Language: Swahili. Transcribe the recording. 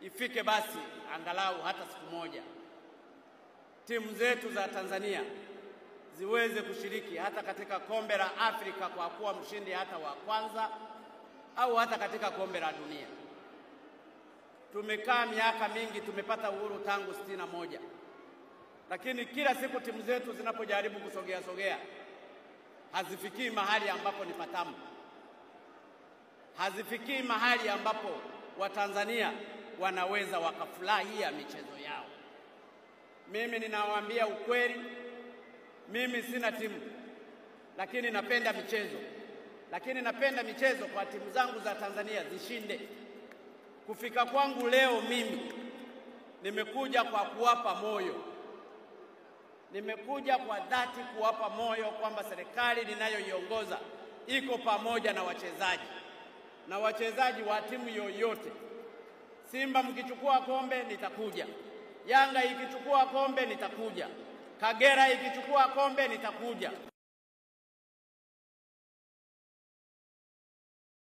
ifike basi angalau hata siku moja timu zetu za Tanzania ziweze kushiriki hata katika kombe la Afrika kwa kuwa mshindi hata wa kwanza au hata katika kombe la dunia. Tumekaa miaka mingi, tumepata uhuru tangu 61. Lakini kila siku timu zetu zinapojaribu kusogea hazifikii mahali ambapo ni patamu. Hazifikii mahali ambapo Watanzania wanaweza wakafurahia michezo yao. Mimi ninawaambia ukweli, mimi sina timu, lakini napenda michezo. Lakini napenda michezo kwa timu zangu za Tanzania zishinde. Kufika kwangu leo mimi nimekuja kwa kuwapa moyo. Nimekuja kwa dhati kuwapa moyo kwamba serikali ninayoiongoza iko pamoja na wachezaji. Na wachezaji wa timu yoyote. Simba mkichukua kombe nitakuja. Yanga ikichukua kombe nitakuja. Kagera ikichukua kombe nitakuja.